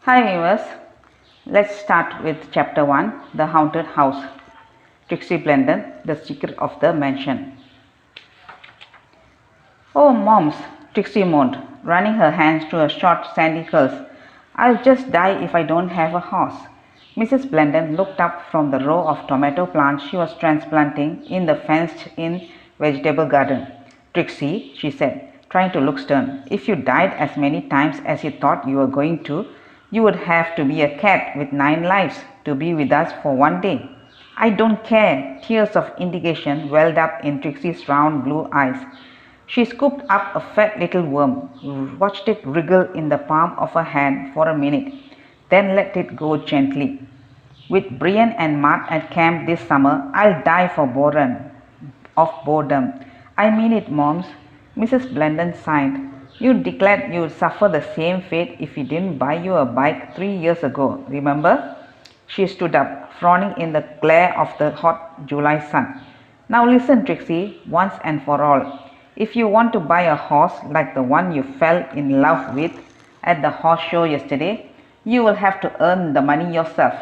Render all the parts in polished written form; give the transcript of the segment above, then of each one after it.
Hi viewers, let's start with chapter 1, The Haunted House. Trixie Belden, the secret of the mansion. Oh moms, Trixie moaned, running her hands through her short sandy curls. I'll just die if I don't have a horse. Mrs. Blandon looked up from the row of tomato plants she was transplanting in the fenced-in vegetable garden. Trixie, she said, trying to look stern, if you died as many times as you thought you were going to, you would have to be a cat with 9 lives to be with us for one day. I don't care. Tears of indignation welled up in Trixie's round blue eyes. She scooped up a fat little worm, watched it wriggle in the palm of her hand for a minute, then let it go gently. With Brian and Matt at camp this summer, I'll die of boredom. I mean it, moms. Mrs. Blandon sighed. You declared you'd suffer the same fate if we didn't buy you a bike 3 years ago, remember? She stood up, frowning in the glare of the hot July sun. Now listen, Trixie, once and for all. If you want to buy a horse like the one you fell in love with at the horse show yesterday, you will have to earn the money yourself.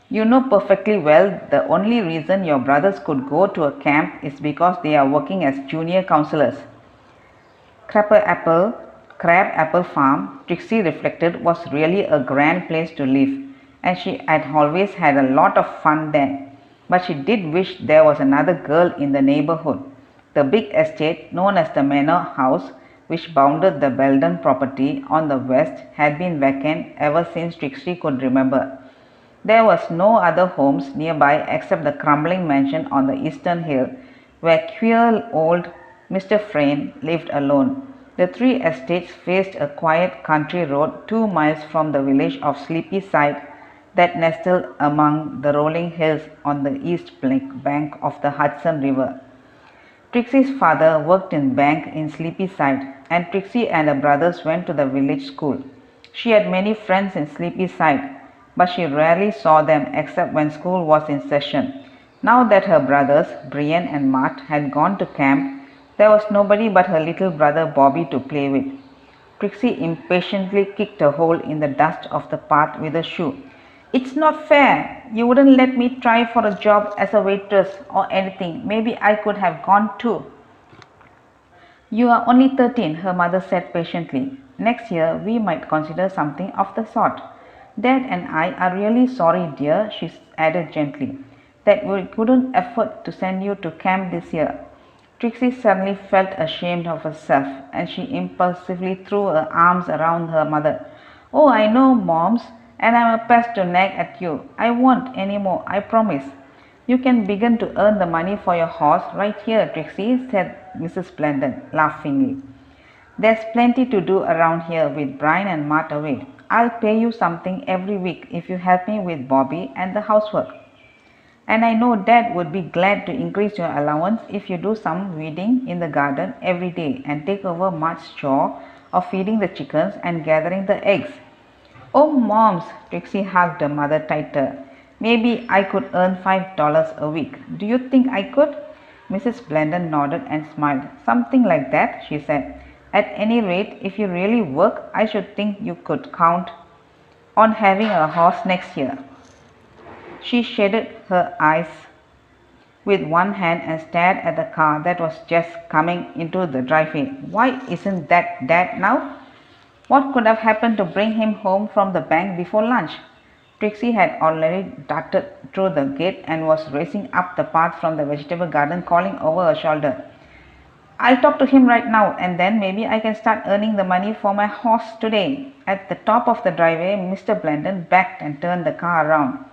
You know perfectly well the only reason your brothers could go to a camp is because they are working as junior counselors. Crab Apple Farm, Trixie reflected, was really a grand place to live, and she had always had a lot of fun there. But she did wish there was another girl in the neighborhood. The big estate, known as the Manor House, which bounded the Belden property on the west, had been vacant ever since Trixie could remember. There was no other homes nearby except the crumbling mansion on the eastern hill, where queer old Mr. Frayne lived alone. The 3 estates faced a quiet country road 2 miles from the village of Sleepy Side that nestled among the rolling hills on the east bank of the Hudson River. Trixie's father worked in bank in Sleepy Side, and Trixie and her brothers went to the village school. She had many friends in Sleepy Side, but she rarely saw them except when school was in session. Now that her brothers, Brian and Matt, had gone to camp, there was nobody but her little brother Bobby to play with. Trixie impatiently kicked a hole in the dust of the path with a shoe. It's not fair. You wouldn't let me try for a job as a waitress or anything. Maybe I could have gone too. You are only 13, her mother said patiently. Next year we might consider something of the sort. Dad and I are really sorry, dear, she added gently, that we couldn't afford to send you to camp this year. Trixie suddenly felt ashamed of herself, and she impulsively threw her arms around her mother. Oh, I know, moms, and I'm a pest to nag at you. I won't any more, I promise. You can begin to earn the money for your horse right here, Trixie, said Mrs. Blandon, laughingly. There's plenty to do around here with Brian and Matt away. I'll pay you something every week if you help me with Bobby and the housework. And I know Dad would be glad to increase your allowance if you do some weeding in the garden every day and take over Matt's chore of feeding the chickens and gathering the eggs. Oh, moms, Trixie hugged her mother tighter. Maybe I could earn $5 a week. Do you think I could? Mrs. Blandon nodded and smiled. Something like that, she said. At any rate, if you really work, I should think you could count on having a horse next year. She shaded her eyes with one hand and stared at the car that was just coming into the driveway. Why isn't that Dad now? What could have happened to bring him home from the bank before lunch? Trixie had already darted through the gate and was racing up the path from the vegetable garden, calling over her shoulder. I'll talk to him right now, and then maybe I can start earning the money for my horse today. At the top of the driveway, Mr. Blandon backed and turned the car around.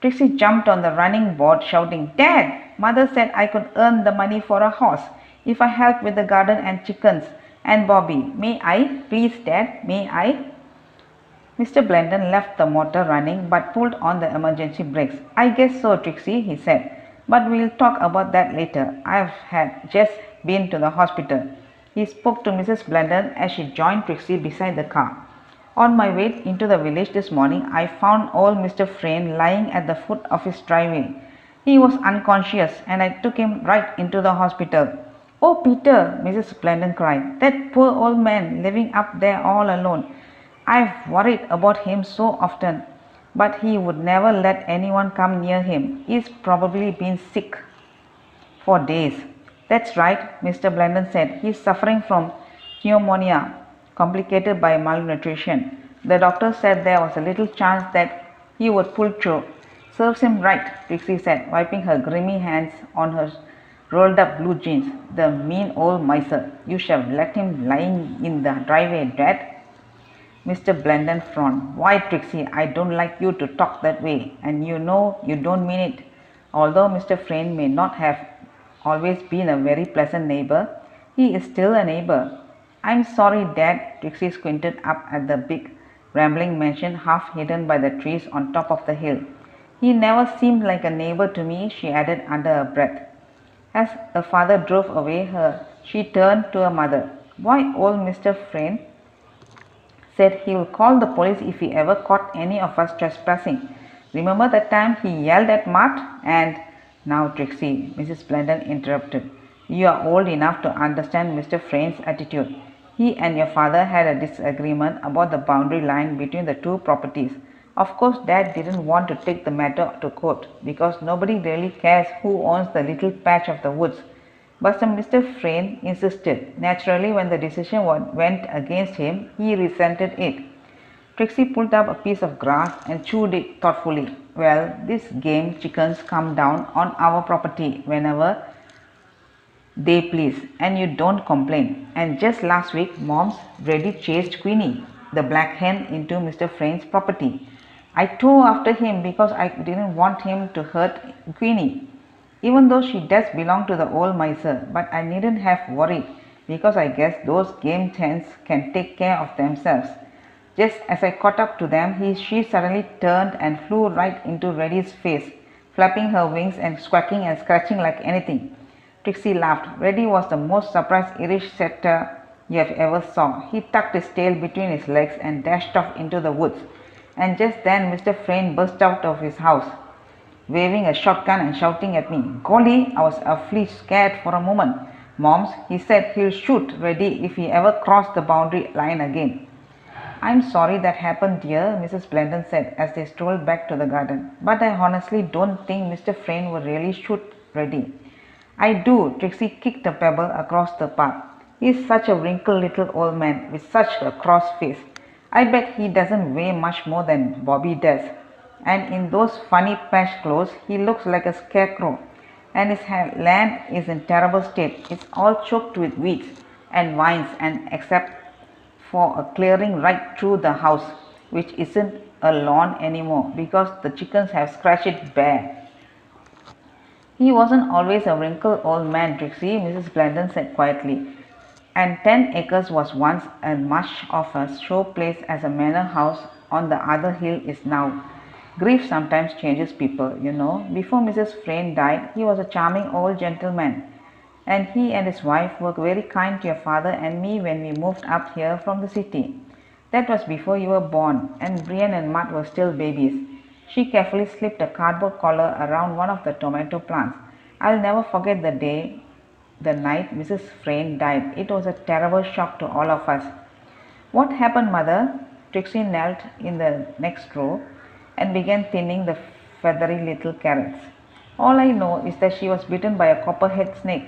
Trixie jumped on the running board, shouting, Dad! Mother said I could earn the money for a horse if I helped with the garden and chickens. And Bobby, may I? Please, Dad, may I? Mr. Blandon left the motor running but pulled on the emergency brakes. I guess so, Trixie, he said. But we'll talk about that later. I've just been to the hospital. He spoke to Mrs. Blandon as she joined Trixie beside the car. On my way into the village this morning, I found old Mr. Frayne lying at the foot of his driveway. He was unconscious, and I took him right into the hospital. Oh, Peter, Mrs. Blandon cried, that poor old man living up there all alone. I've worried about him so often, but he would never let anyone come near him. He's probably been sick for days. That's right, Mr. Blandon said. He's suffering from pneumonia, complicated by malnutrition. The doctor said there was a little chance that he would pull through. Serves him right, Trixie said, wiping her grimy hands on her rolled up blue jeans. The mean old miser. You should have left him lying in the driveway dead. Mr. Blandon frowned. Why, Trixie, I don't like you to talk that way, and you know you don't mean it. Although Mr. Frayne may not have always been a very pleasant neighbor, he is still a neighbor. I'm sorry, Dad. Trixie squinted up at the big, rambling mansion half hidden by the trees on top of the hill. He never seemed like a neighbor to me, she added under her breath. As her father drove away, she turned to her mother. Why, old Mr. Frayne said he will call the police if he ever caught any of us trespassing. Remember that time he yelled at Mart? And now, Trixie, Mrs. Blandon interrupted. You are old enough to understand Mr. Frayne's attitude. He and your father had a disagreement about the boundary line between the two properties. Of course, Dad didn't want to take the matter to court because nobody really cares who owns the little patch of the woods. But Mr. Frayne insisted. Naturally, when the decision went against him, he resented it. Trixie pulled up a piece of grass and chewed it thoughtfully. Well, these game chickens come down on our property whenever they please, and you don't complain. And just last week, Mom's Reddy chased Queenie, the black hen, into Mr. Frayne's property. I tore after him because I didn't want him to hurt Queenie, even though she does belong to the old miser, but I needn't have worried because I guess those game hens can take care of themselves. Just as I caught up to them, she suddenly turned and flew right into Reddy's face, flapping her wings and squawking and scratching like anything. Trixie laughed. Reddy was the most surprised Irish setter you have ever saw. He tucked his tail between his legs and dashed off into the woods. And just then Mr. Frayne burst out of his house, waving a shotgun and shouting at me. Golly, I was awfully scared for a moment. Moms, he said he'll shoot Reddy if he ever crossed the boundary line again. I'm sorry that happened, dear, Mrs. Blandon said as they strolled back to the garden. But I honestly don't think Mr. Frayne would really shoot Reddy. I do, Trixie kicked a pebble across the path. He's such a wrinkled little old man with such a cross face. I bet he doesn't weigh much more than Bobby does. And in those funny patched clothes, he looks like a scarecrow. And his land is in terrible state. It's all choked with weeds and vines, and except for a clearing right through the house, which isn't a lawn anymore because the chickens have scratched it bare. He wasn't always a wrinkled old man, Trixie, Mrs. Blandon said quietly. And 10 acres was once as much of a show place as a manor house on the other hill is now. Grief sometimes changes people, you know. Before Mrs. Frayne died, he was a charming old gentleman. And he and his wife were very kind to your father and me when we moved up here from the city. That was before you were born, and Brian and Matt were still babies. She carefully slipped a cardboard collar around one of the tomato plants. I'll never forget the night Mrs. Frayne died. It was a terrible shock to all of us. What happened, Mother? Trixie knelt in the next row and began thinning the feathery little carrots. All I know is that she was bitten by a copperhead snake.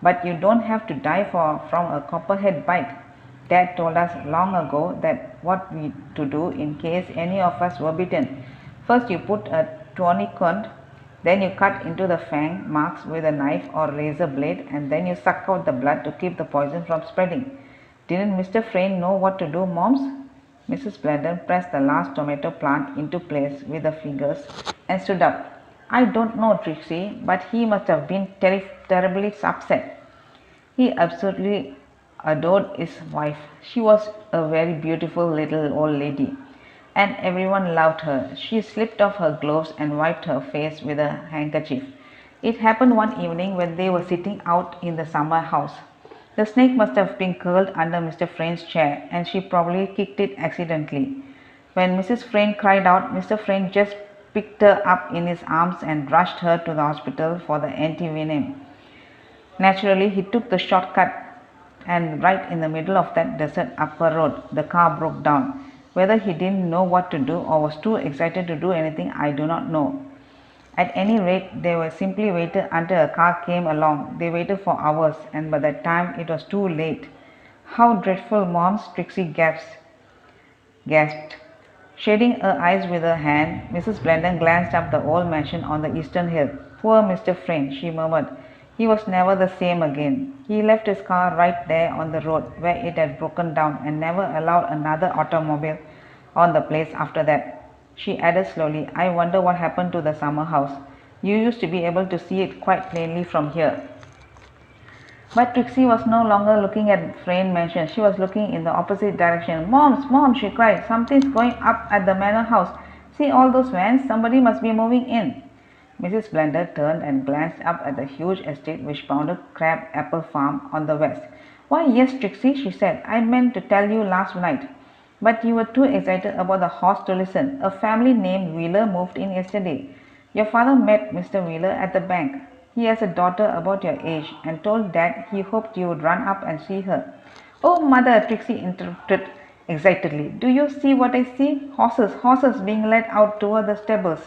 But you don't have to die from a copperhead bite. Dad told us long ago that what we to do in case any of us were bitten. First you put a tourniquet, then you cut into the fang marks with a knife or razor blade, and then you suck out the blood to keep the poison from spreading. Didn't Mr. Frayne know what to do, Moms? Mrs. Blandon pressed the last tomato plant into place with her fingers and stood up. I don't know, Trixie, but he must have been terribly upset. He absolutely adored his wife. She was a very beautiful little old lady, and everyone loved her. She slipped off her gloves and wiped her face with a handkerchief. It happened one evening when they were sitting out in the summer house. The snake must have been curled under Mr. Frayne's chair, and she probably kicked it accidentally. When Mrs. Frayne cried out, Mr. Frayne just picked her up in his arms and rushed her to the hospital for the anti-venom. Naturally, he took the shortcut, and right in the middle of that desert upper road, the car broke down. Whether he didn't know what to do or was too excited to do anything, I do not know. At any rate, they were simply waited until a car came along. They waited for hours, and by that time it was too late. How dreadful, Moms, Trixie gasped. Shading her eyes with her hand, Mrs. Blandon glanced up the old mansion on the eastern hill. Poor Mr. Friend, she murmured. He was never the same again. He left his car right there on the road where it had broken down and never allowed another automobile on the place after that. She added slowly, I wonder what happened to the summer house. You used to be able to see it quite plainly from here. But Trixie was no longer looking at Frayne Mansion. She was looking in the opposite direction. Moms, Mom, she cried. Something's going up at the manor house. See all those vans? Somebody must be moving in. Mrs. Blandon turned and glanced up at the huge estate which bounded Crab Apple Farm on the west. Why, yes, Trixie, she said. I meant to tell you last night. But you were too excited about the horse to listen. A family named Wheeler moved in yesterday. Your father met Mr. Wheeler at the bank. He has a daughter about your age and told Dad he hoped you would run up and see her. Oh, Mother, Trixie interrupted excitedly. Do you see what I see? Horses being led out toward the stables.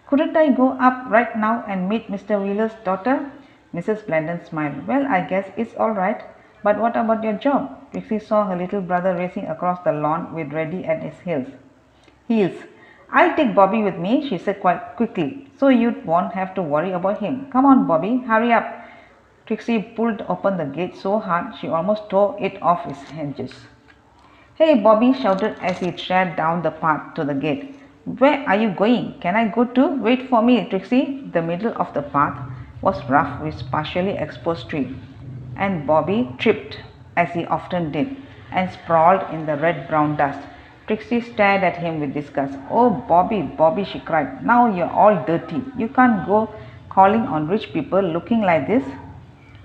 Couldn't I go up right now and meet Mr. Wheeler's daughter? Mrs. Blandon smiled. Well, I guess it's all right. But what about your job? Trixie saw her little brother racing across the lawn with Reddy at his heels. I'll take Bobby with me, she said quite quickly, so you won't have to worry about him. Come on, Bobby, hurry up. Trixie pulled open the gate so hard she almost tore it off its hinges. Hey, Bobby shouted as he trotted down the path to the gate. Where are you going? Can I go too? Wait for me, Trixie. The middle of the path was rough with partially exposed tree, and Bobby tripped, as he often did, and sprawled in the red-brown dust. Trixie stared at him with disgust. Oh, Bobby, Bobby, she cried. Now you're all dirty. You can't go calling on rich people looking like this.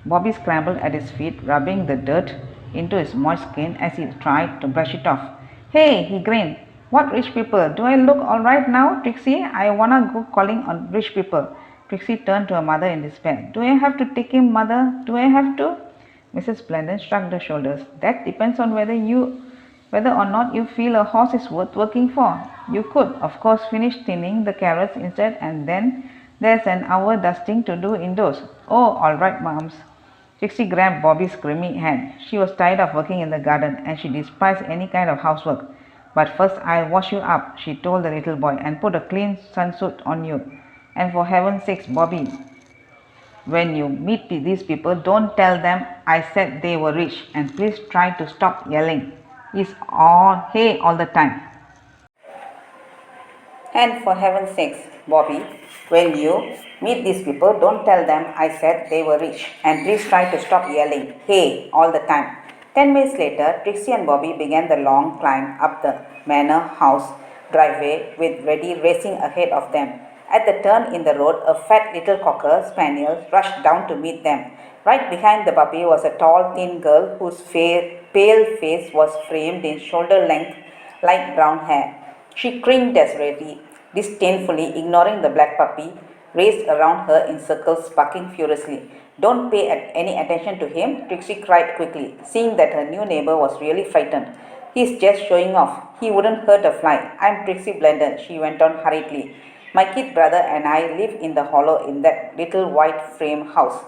Bobby scrambled at his feet, rubbing the dirt into his moist skin as he tried to brush it off. Hey, he grinned. What rich people? Do I look all right now, Trixie? I wanna go calling on rich people. Trixie turned to her mother in despair. Do I have to take him, Mother? Do I have to? Mrs. Blandon shrugged her shoulders. That depends on whether or not you feel a horse is worth working for. You could, of course, finish thinning the carrots instead, and then there's an hour dusting to do indoors. Oh, all right, Moms. Trixie grabbed Bobby's grimy hand. She was tired of working in the garden, and she despised any kind of housework. But first I'll wash you up, she told the little boy, and put a clean sunsuit on you. And for heaven's sakes, Bobby, when you meet these people, don't tell them I said they were rich, and please try to stop yelling. It's all hey all the time. And for heaven's sakes, Bobby, when you meet these people, don't tell them I said they were rich, and please try to stop yelling hey all the time. 10 minutes later, Trixie and Bobby began the long climb up the manor house driveway with Reddy racing ahead of them. At the turn in the road, a fat little cocker spaniel rushed down to meet them. Right behind the puppy was a tall, thin girl whose pale face was framed in shoulder-length, light brown hair. She cringed desperately, disdainfully, ignoring the black puppy, raced around her in circles, barking furiously. Don't pay any attention to him, Trixie cried quickly, seeing that her new neighbor was really frightened. He's just showing off. He wouldn't hurt a fly. I'm Trixie Belden, she went on hurriedly. My kid brother and I live in the hollow in that little white frame house.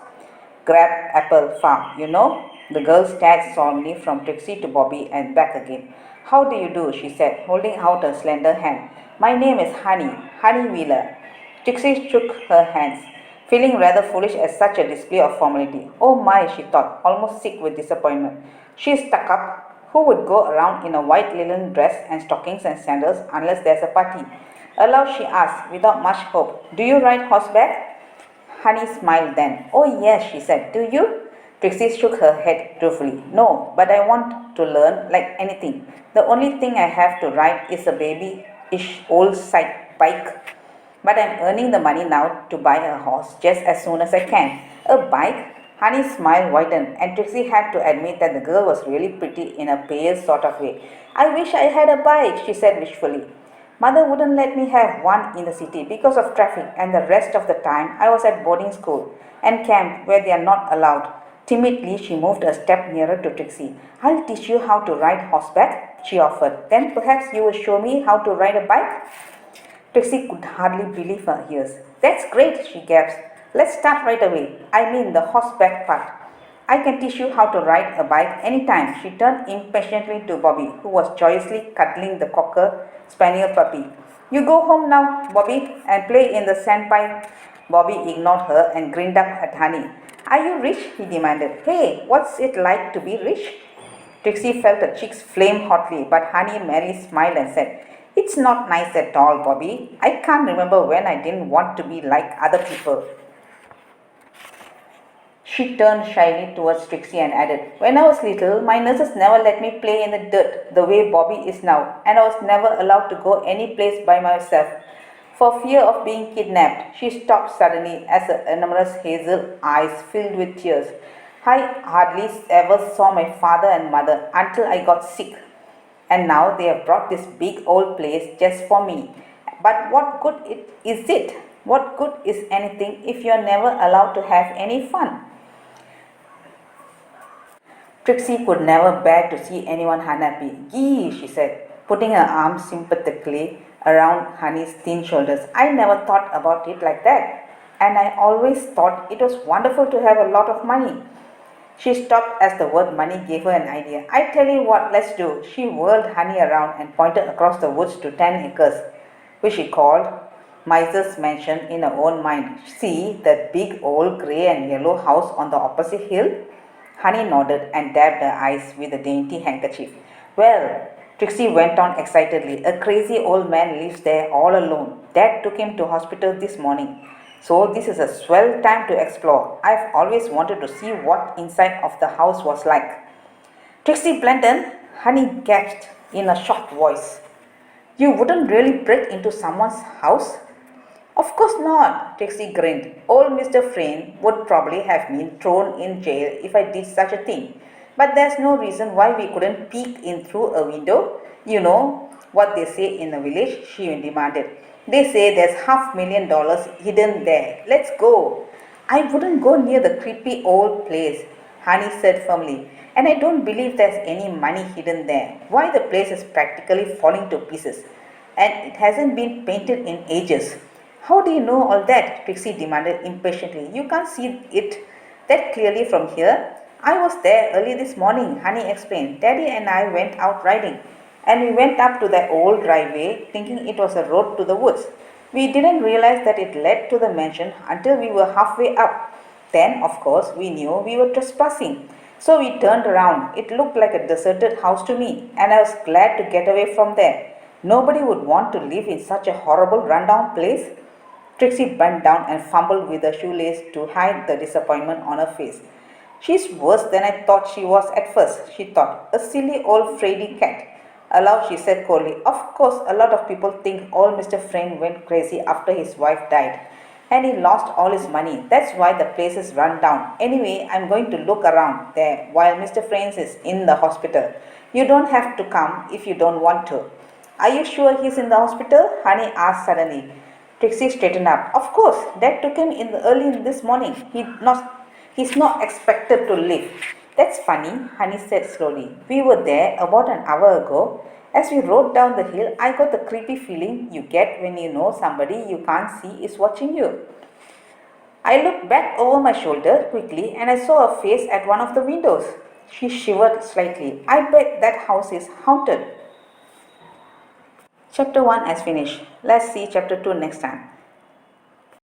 Crab Apple Farm, you know? The girl stared solemnly from Trixie to Bobby and back again. How do you do? She said, holding out a slender hand. My name is Honey Wheeler. Trixie shook her hands, feeling rather foolish at such a display of formality. Oh my, she thought, almost sick with disappointment. She's stuck up. Who would go around in a white linen dress and stockings and sandals unless there's a party? Aloud she asked, without much hope, do you ride horseback? Honey smiled then. Oh yes, she said. Do you? Trixie shook her head ruefully. No, but I want to learn like anything. The only thing I have to ride is a babyish old bike. But I'm earning the money now to buy a horse just as soon as I can. A bike? Honey's smile widened, and Trixie had to admit that the girl was really pretty in a pale sort of way. I wish I had a bike, she said wishfully. Mother wouldn't let me have one in the city because of traffic, and the rest of the time I was at boarding school and camp where they are not allowed. Timidly, she moved a step nearer to Trixie. I'll teach you how to ride horseback. she offered. Then perhaps you will show me how to ride a bike? Trixie could hardly believe her ears. That's great, she gasped. Let's start right away. I mean the horseback part. I can teach you how to ride a bike anytime. She turned impatiently to Bobby, who was joyously cuddling the cocker spaniel puppy. You go home now, Bobby, and play in the sandpile. Bobby ignored her and grinned up at Honey. Are you rich? He demanded. Hey, what's it like to be rich? Trixie felt her cheeks flame hotly, but Honey merely smiled and said, It's not nice at all, Bobby. I can't remember when I didn't want to be like other people. She turned shyly towards Trixie and added, When I was little, my nurses never let me play in the dirt the way Bobby is now, and I was never allowed to go any place by myself for fear of being kidnapped. She stopped suddenly as her enormous hazel eyes filled with tears. I hardly ever saw my father and mother until I got sick, and now they have brought this big old place just for me. But what good is it? What good is anything if you are never allowed to have any fun? Trixie could never bear to see anyone unhappy. Gee, she said, putting her arms sympathetically around Honey's thin shoulders. I never thought about it like that. And I always thought it was wonderful to have a lot of money. She stopped as the word money gave her an idea. I tell you what, let's do. She whirled Honey around and pointed across the woods to 10 acres, which she called Miser's Mansion in her own mind. See that big old grey and yellow house on the opposite hill? Honey nodded and dabbed her eyes with a dainty handkerchief. Well, Trixie went on excitedly, a crazy old man lives there all alone. Dad took him to hospital this morning. So this is a swell time to explore. I've always wanted to see what inside of the house was like. Trixie Belden, Honey gasped in a shocked voice. You wouldn't really break into someone's house? Of course not, Trixie grinned. Old Mr. Frayne would probably have me thrown in jail if I did such a thing. But there's no reason why we couldn't peek in through a window. You know what they say in the village? She demanded. They say there's $500,000 hidden there. Let's go. I wouldn't go near the creepy old place, Honey said firmly. And I don't believe there's any money hidden there. Why, the place is practically falling to pieces. And it hasn't been painted in ages. How do you know all that? Trixie demanded impatiently. You can't see it that clearly from here. I was there early this morning, Honey explained. Daddy and I went out riding, and we went up to that old driveway thinking it was a road to the woods. We didn't realize that it led to the mansion until we were halfway up. Then, of course, we knew we were trespassing. So we turned around. It looked like a deserted house to me, and I was glad to get away from there. Nobody would want to live in such a horrible rundown place. Trixie bent down and fumbled with her shoelace to hide the disappointment on her face. She's worse than I thought she was at first, she thought. A silly old fraidy cat. Aloud, she said coldly, Of course, a lot of people think old Mr. Frayne went crazy after his wife died, and he lost all his money. That's why the place is run down. Anyway, I'm going to look around there while Mr. Frayne is in the hospital. You don't have to come if you don't want to. Are you sure he's in the hospital? Honey asked suddenly. Trixie straightened up. Of course, Dad took him in early this morning. He's not expected to live. That's funny, Honey said slowly. We were there about an hour ago. As we rode down the hill, I got the creepy feeling you get when you know somebody you can't see is watching you. I looked back over my shoulder quickly and I saw a face at one of the windows. She shivered slightly. I bet that house is haunted. Chapter 1 has finished. Let's see chapter 2 next time.